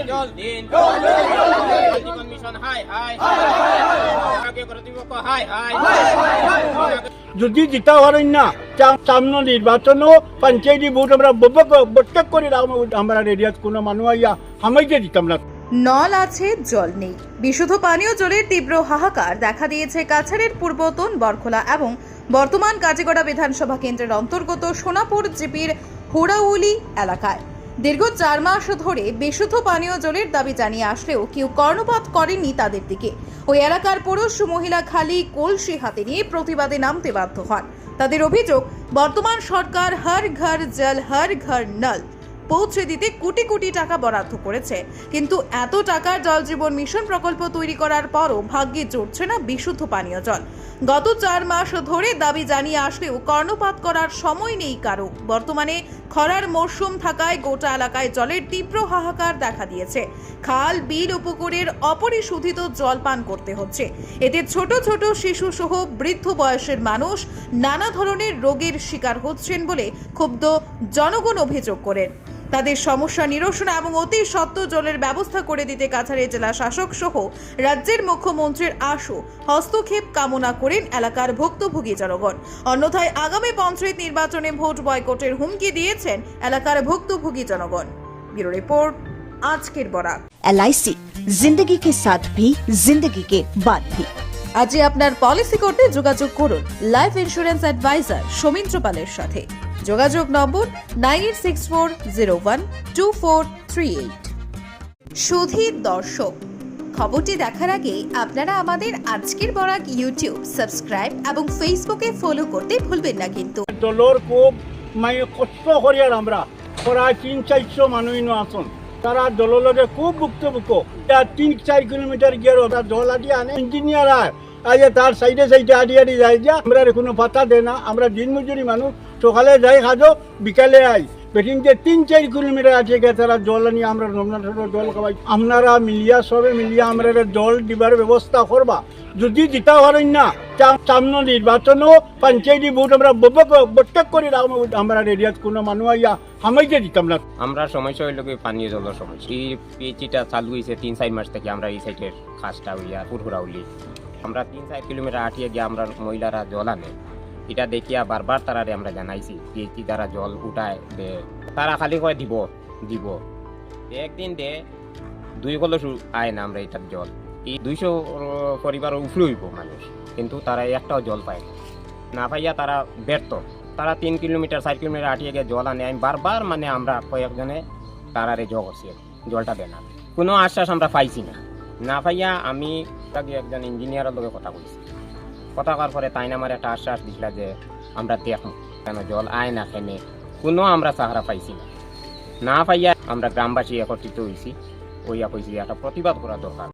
জল দিন জীবন mission high high আগে কর্তৃপক্ষ হাই হাই যদি জিতা পারেন না সামনে নির্বাচন পঞ্চায়েত ভোট আমরা বটক করে আমরা রেডিয়াত কোনো মানুষ আইয়া হামাইতে দিতাম না। নল আছে, জল নেই। বিশুদ্ধ পানীয় জলের তীব্র হাহাকার দেখা দিয়েছে কাছাড়ের পূর্বতন বরখোলা এবং বর্তমান কাজীগড়া বিধানসভা কেন্দ্রের অন্তর্গত সোনাপুর জিপির হুড়াউলি এলাকায়। দীর্ঘ 4 মাস ধরে বিশুদ্ধ পানীয় জলের দাবি জানিয়ে আসলেও কেউ কর্ণপাত করেনি তাদের দিকে। ওই এলাকার পুরুষ মহিলা খালি কলসি হাতে নিয়ে প্রতিবাদে নামতে বাধ্য হন। তাদের অভিযোগ, বর্তমান সরকার হর ঘর জল হর ঘর নল পৌঁছে দিতে কোটি কোটি টাকা বরাদ্দ করেছে, কিন্তু এত টাকার জল জীবন মিশন প্রকল্প তৈরি করার পরও ভাগ্যে জুটছে না বিশুদ্ধ পানীয় জল। গত 4 মাস ধরে দাবি জানিয়ে আসলেও কর্ণপাত করার সময় নেই কারো। বর্তমানে খরার মরশুম থাকায় গোটা এলাকায় জলের তীব্র হাহাকার দেখা দিয়েছে। খাল বিল ও পুকুরের অপরিশোধিত জল পান করতে হচ্ছে। এতে ছোট ছোট শিশু সহ বৃদ্ধ বয়সের মানুষ নানা ধরনের রোগের শিকার হচ্ছেন বলে ক্ষুব্ধ জনগণ অভিযোগ করেন। তাদের সমস্যা নিরসন এবং অতি সত্বর জলের ব্যবস্থা করে দিতে কাছাড়ের জেলা শাসক সহ রাজ্যের মুখ্যমন্ত্রীর আশু হস্তক্ষেপ কামনা করেন এলাকার ভুক্তভোগী জনগণ। অন্যথায় আগামী পঞ্চায়েত নির্বাচনে ভোট বয়কটের হুমকি দিয়েছেন এলাকার ভুক্তভোগী জনগণ। ব্যুরো রিপোর্ট, আজকের বরাক। LIC जिंदगी के साथ भी जिंदगी के बाद भी। আজই আপনার পলিসি করতে যোগাযোগ করুন লাইফ ইন্স্যুরেন্স অ্যাডভাইজার সৌমিত্র পালের সাথে। যোগাযোগ নম্বর 9864012438। সুধী দর্শক, খবরটি দেখার আগে আপনারা আমাদের আজকের বরাক ইউটিউব সাবস্ক্রাইব এবং ফেসবুকে ফলো করতে ভুলবেন না কিন্তু। দলর খুব কষ্ট করি আর আমরা প্রায় 300-400 মানুষ আসুন, তারা দললকে খুব ভুক্তভোগী। 3-4 কিলোমিটার গিয়ে ওটা জল আদি আনে ইঞ্জিনিয়ার আজ তার সাইডে সাইডে আদি যায় যে আমরা কোনো পাতা দেয় না। আমরা দিনমজুরি মানুষ, সকালে যাই খাজো বিকালে আই বেটিং যে 3-4 কিলোমিটার আছে গিয়ে তারা জল আনি আমরা জল খাওয়াই। আপনারা মিলিয়া সবে মিলিয়া আমরা জল দিবার ব্যবস্থা করবা। যদি জিতা পারেন না সামনে নির্বাচন পঞ্চায়েত ভোট আমরা বটক করে আমরা রেডিয়াত কোনো মানুষ আইয়া হামাইতে দিতাম না। আমরা সমস্যা হইল কি পানীয় জলের সমস্যা। এই পিএইচটা চালু হয়েছে 3-4 মাস থেকে। আমরা এই সাইডের খাসটা হইয়া হুড়াউলি আমরা 3-4 কিলোমিটার আটিয়ে গিয়ে আমরা মহিলারা জল আনে। এটা দেখিয়া বারবার তারারে আমরা জানাইছি পিএইচি দ্বারা জল উঠায় দে, তারা খালি কয় দিব দিব। একদিন দে 2 কলস আয় না আমরা এটার জল। এই 200 পরিবার উপরে হইব মানুষ, কিন্তু তারা একটাও জল পায় না। পাইয়া তারা ব্যর্থ। তারা 3 কিলোমিটার 4 কিলোমিটার আটিয়ে গিয়ে জল আনে। আমি বারবার আমরা কয়েকজনে তারারে জল করছি, জলটা দেয় না। কোনো আশ্বাস আমরা পাইছি না পাইয়া আমি তাকে একজন ইঞ্জিনিয়ারের লগে কথা বলছি। কথা করার পরে তাই আমার একটা আশ্বাস দিছিল যে আমরা দেখব কেন জল আয় না কেনে। কোনো আমরা সাহারা পাইছি না পাইয়া আমরা গ্রামবাসী একত্রিত হয়েছি, ওইয়া কইছি একটা প্রতিবাদ করা দরকার।